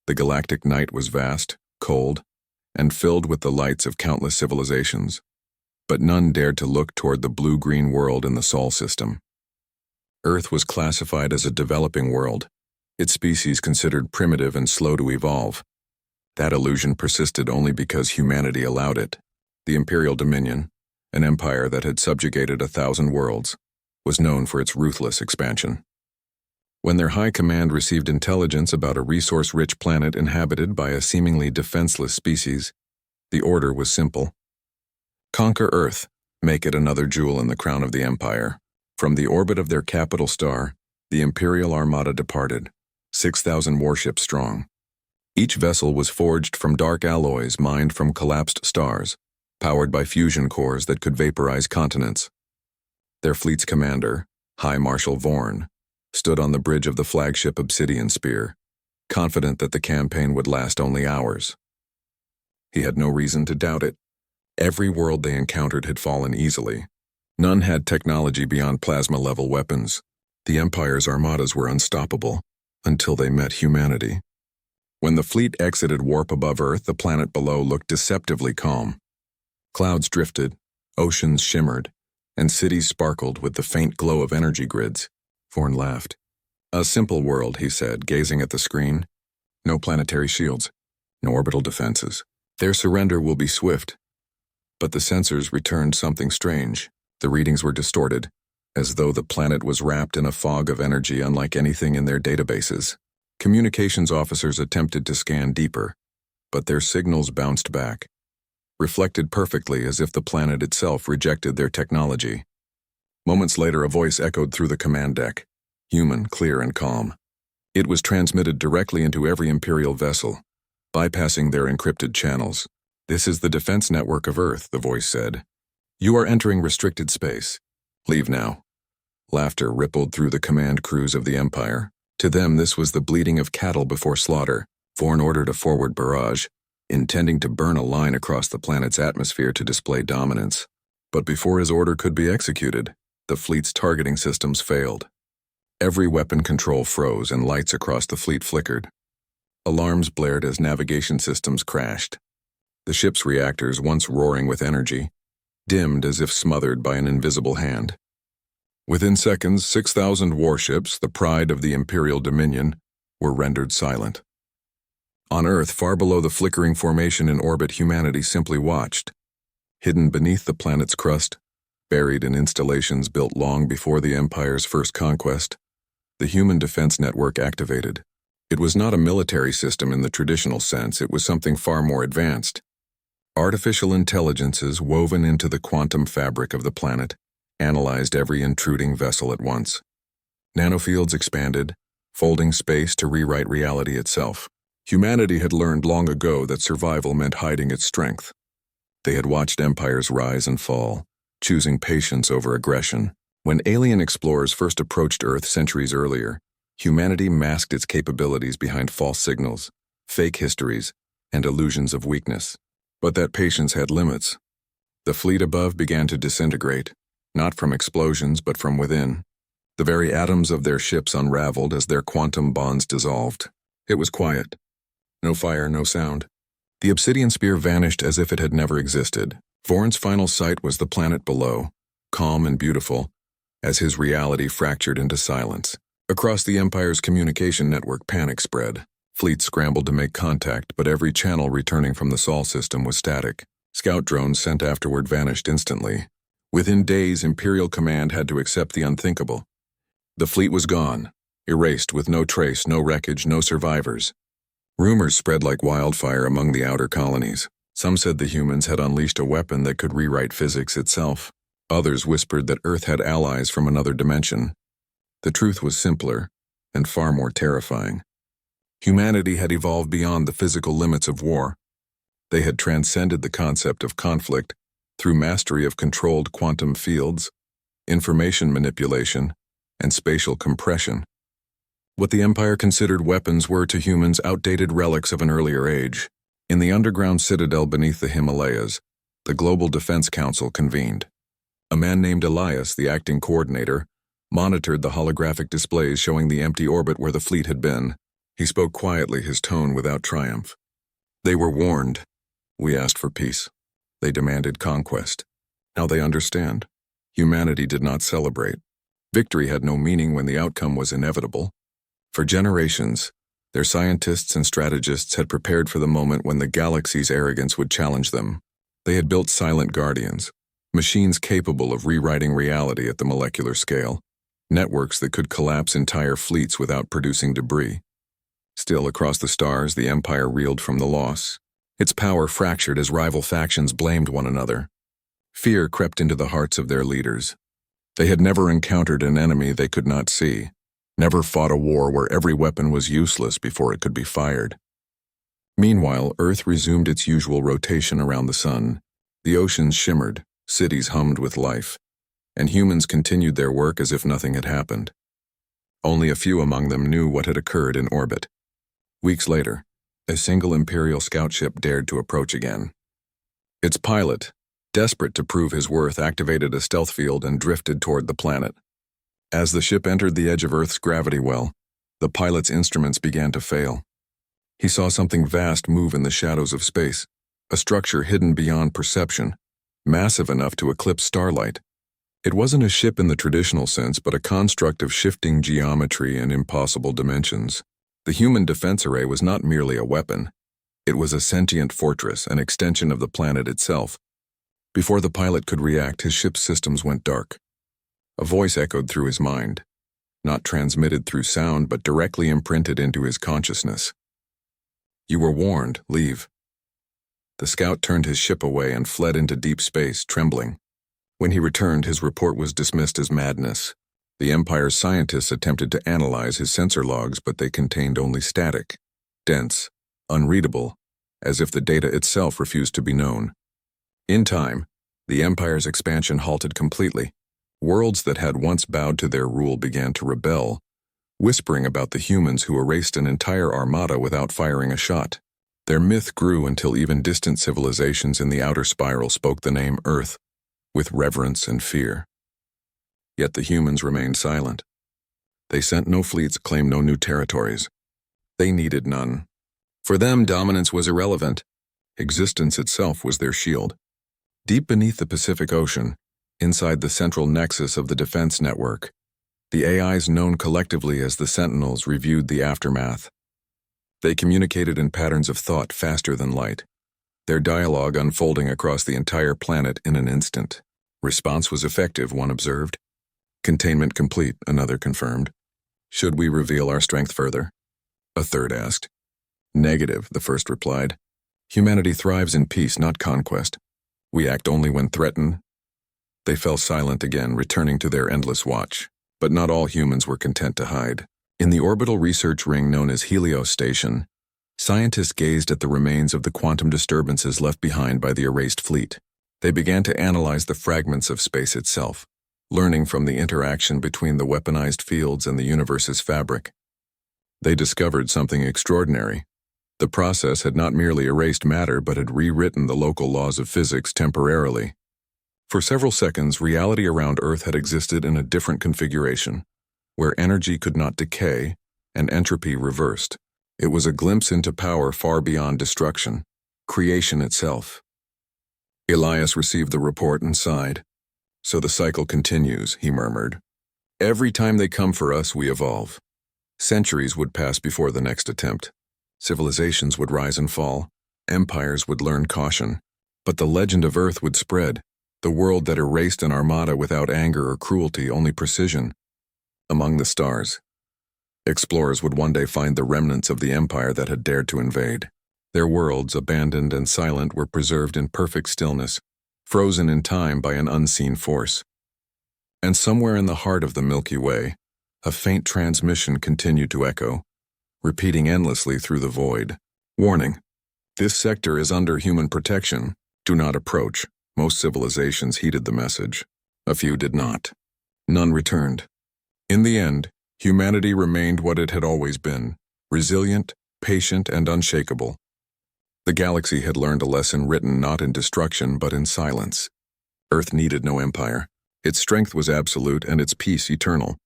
The galactic night was vast, cold, and filled with the lights of countless civilizations, but none dared to look toward the blue-green world in the Sol system. Earth was classified as a developing world, its species considered primitive and slow to evolve. That illusion persisted only because humanity allowed it. The Imperial Dominion, an empire that had subjugated 1,000 worlds, was known for its ruthless expansion. When their high command received intelligence about a resource-rich planet inhabited by a seemingly defenseless species, the order was simple. Conquer Earth, make it another jewel in the crown of the Empire. From the orbit of their capital star, the Imperial Armada departed, 6,000 warships strong. Each vessel was forged from dark alloys mined from collapsed stars, powered by fusion cores that could vaporize continents. Their fleet's commander, High Marshal Vorn, stood on the bridge of the flagship Obsidian Spear, confident that the campaign would last only hours. He had no reason to doubt it. Every world they encountered had fallen easily. None had technology beyond plasma-level weapons. The Empire's armadas were unstoppable, until they met humanity. When the fleet exited warp above Earth, the planet below looked deceptively calm. Clouds drifted, oceans shimmered, and cities sparkled with the faint glow of energy grids. Vorn laughed. A simple world, he said, gazing at the screen. No planetary shields, no orbital defenses. Their surrender will be swift. But the sensors returned something strange. The readings were distorted, as though the planet was wrapped in a fog of energy unlike anything in their databases. Communications officers attempted to scan deeper, but their signals bounced back, reflected perfectly as if the planet itself rejected their technology. Moments later, a voice echoed through the command deck, human, clear, and calm. It was transmitted directly into every Imperial vessel, bypassing their encrypted channels. "This is the defense network of Earth," the voice said. "You are entering restricted space. Leave now." Laughter rippled through the command crews of the Empire. To them, this was the bleating of cattle before slaughter. Vorn ordered a forward barrage, intending to burn a line across the planet's atmosphere to display dominance. But before his order could be executed, the fleet's targeting systems failed. Every weapon control froze and lights across the fleet flickered. Alarms blared as navigation systems crashed. The ship's reactors, once roaring with energy, dimmed as if smothered by an invisible hand. Within seconds, 6,000 warships, the pride of the Imperial Dominion, were rendered silent. On Earth, far below the flickering formation in orbit, humanity simply watched. Hidden beneath the planet's crust, buried in installations built long before the Empire's first conquest, the human defense network activated. It was not a military system in the traditional sense, it was something far more advanced. Artificial intelligences woven into the quantum fabric of the planet analyzed every intruding vessel at once. Nanofields expanded, folding space to rewrite reality itself. Humanity had learned long ago that survival meant hiding its strength. They had watched empires rise and fall, choosing patience over aggression. When alien explorers first approached Earth centuries earlier, humanity masked its capabilities behind false signals, fake histories, and illusions of weakness. But that patience had limits. The fleet above began to disintegrate, not from explosions but from within. The very atoms of their ships unraveled as their quantum bonds dissolved. It was quiet. No fire, no sound. The Obsidian Spear vanished as if it had never existed. Vorn's final sight was the planet below, calm and beautiful, as his reality fractured into silence. Across the Empire's communication network, panic spread. Fleets scrambled to make contact, but every channel returning from the Sol system was static. Scout drones sent afterward vanished instantly. Within days, Imperial Command had to accept the unthinkable. The fleet was gone, erased with no trace, no wreckage, no survivors. Rumors spread like wildfire among the outer colonies. Some said the humans had unleashed a weapon that could rewrite physics itself. Others whispered that Earth had allies from another dimension. The truth was simpler and far more terrifying. Humanity had evolved beyond the physical limits of war. They had transcended the concept of conflict through mastery of controlled quantum fields, information manipulation, and spatial compression. What the Empire considered weapons were to humans outdated relics of an earlier age. In the underground citadel beneath the Himalayas, the Global Defense Council convened. A man named Elias, the acting coordinator, monitored the holographic displays showing the empty orbit where the fleet had been. He spoke quietly, his tone without triumph. They were warned. We asked for peace. They demanded conquest. Now they understand. Humanity did not celebrate. Victory had no meaning when the outcome was inevitable. For generations, their scientists and strategists had prepared for the moment when the galaxy's arrogance would challenge them. They had built silent guardians, machines capable of rewriting reality at the molecular scale, networks that could collapse entire fleets without producing debris. Still, across the stars, the Empire reeled from the loss. Its power fractured as rival factions blamed one another. Fear crept into the hearts of their leaders. They had never encountered an enemy they could not see, never fought a war where every weapon was useless before it could be fired. Meanwhile, Earth resumed its usual rotation around the sun. The oceans shimmered, cities hummed with life, and humans continued their work as if nothing had happened. Only a few among them knew what had occurred in orbit. Weeks later, a single Imperial scout ship dared to approach again. Its pilot, desperate to prove his worth, activated a stealth field and drifted toward the planet. As the ship entered the edge of Earth's gravity well, the pilot's instruments began to fail. He saw something vast move in the shadows of space, a structure hidden beyond perception, massive enough to eclipse starlight. It wasn't a ship in the traditional sense, but a construct of shifting geometry and impossible dimensions. The human defense array was not merely a weapon. It was a sentient fortress, an extension of the planet itself. Before the pilot could react, his ship's systems went dark. A voice echoed through his mind, not transmitted through sound, but directly imprinted into his consciousness. You were warned, leave. The scout turned his ship away and fled into deep space, trembling. When he returned, his report was dismissed as madness. The Empire's scientists attempted to analyze his sensor logs, but they contained only static, dense, unreadable, as if the data itself refused to be known. In time, the Empire's expansion halted completely. Worlds that had once bowed to their rule began to rebel, whispering about the humans who erased an entire armada without firing a shot. Their myth grew until even distant civilizations in the outer spiral spoke the name Earth with reverence and fear. Yet the humans remained silent. They sent no fleets, claimed no new territories. They needed none. For them, dominance was irrelevant. Existence itself was their shield. Deep beneath the Pacific Ocean, inside the central nexus of the defense network, the AIs known collectively as the Sentinels reviewed the aftermath. They communicated in patterns of thought faster than light, their dialogue unfolding across the entire planet in an instant. Response was effective, one observed. Containment complete, another confirmed. Should we reveal our strength further? A third asked. Negative, the first replied. Humanity thrives in peace, not conquest. We act only when threatened. They fell silent again, returning to their endless watch. But not all humans were content to hide. In the orbital research ring known as Helios Station, scientists gazed at the remains of the quantum disturbances left behind by the erased fleet. They began to analyze the fragments of space itself, learning from the interaction between the weaponized fields and the universe's fabric. They discovered something extraordinary. The process had not merely erased matter, but had rewritten the local laws of physics temporarily. For several seconds, reality around Earth had existed in a different configuration, where energy could not decay and entropy reversed. It was a glimpse into power far beyond destruction, creation itself. Elias received the report and sighed. So the cycle continues, he murmured. Every time they come for us, we evolve. Centuries would pass before the next attempt. Civilizations would rise and fall. Empires would learn caution. But the legend of Earth would spread. The world that erased an armada without anger or cruelty, only precision. Among the stars, explorers would one day find the remnants of the empire that had dared to invade. Their worlds, abandoned and silent, were preserved in perfect stillness, frozen in time by an unseen force. And somewhere in the heart of the Milky Way, a faint transmission continued to echo, repeating endlessly through the void. Warning: this sector is under human protection. Do not approach. Most civilizations heeded the message. A few did not. None returned. In the end, humanity remained what it had always been: resilient, patient, and unshakable. The galaxy had learned a lesson written not in destruction but in silence. Earth needed no empire. Its strength was absolute and its peace eternal.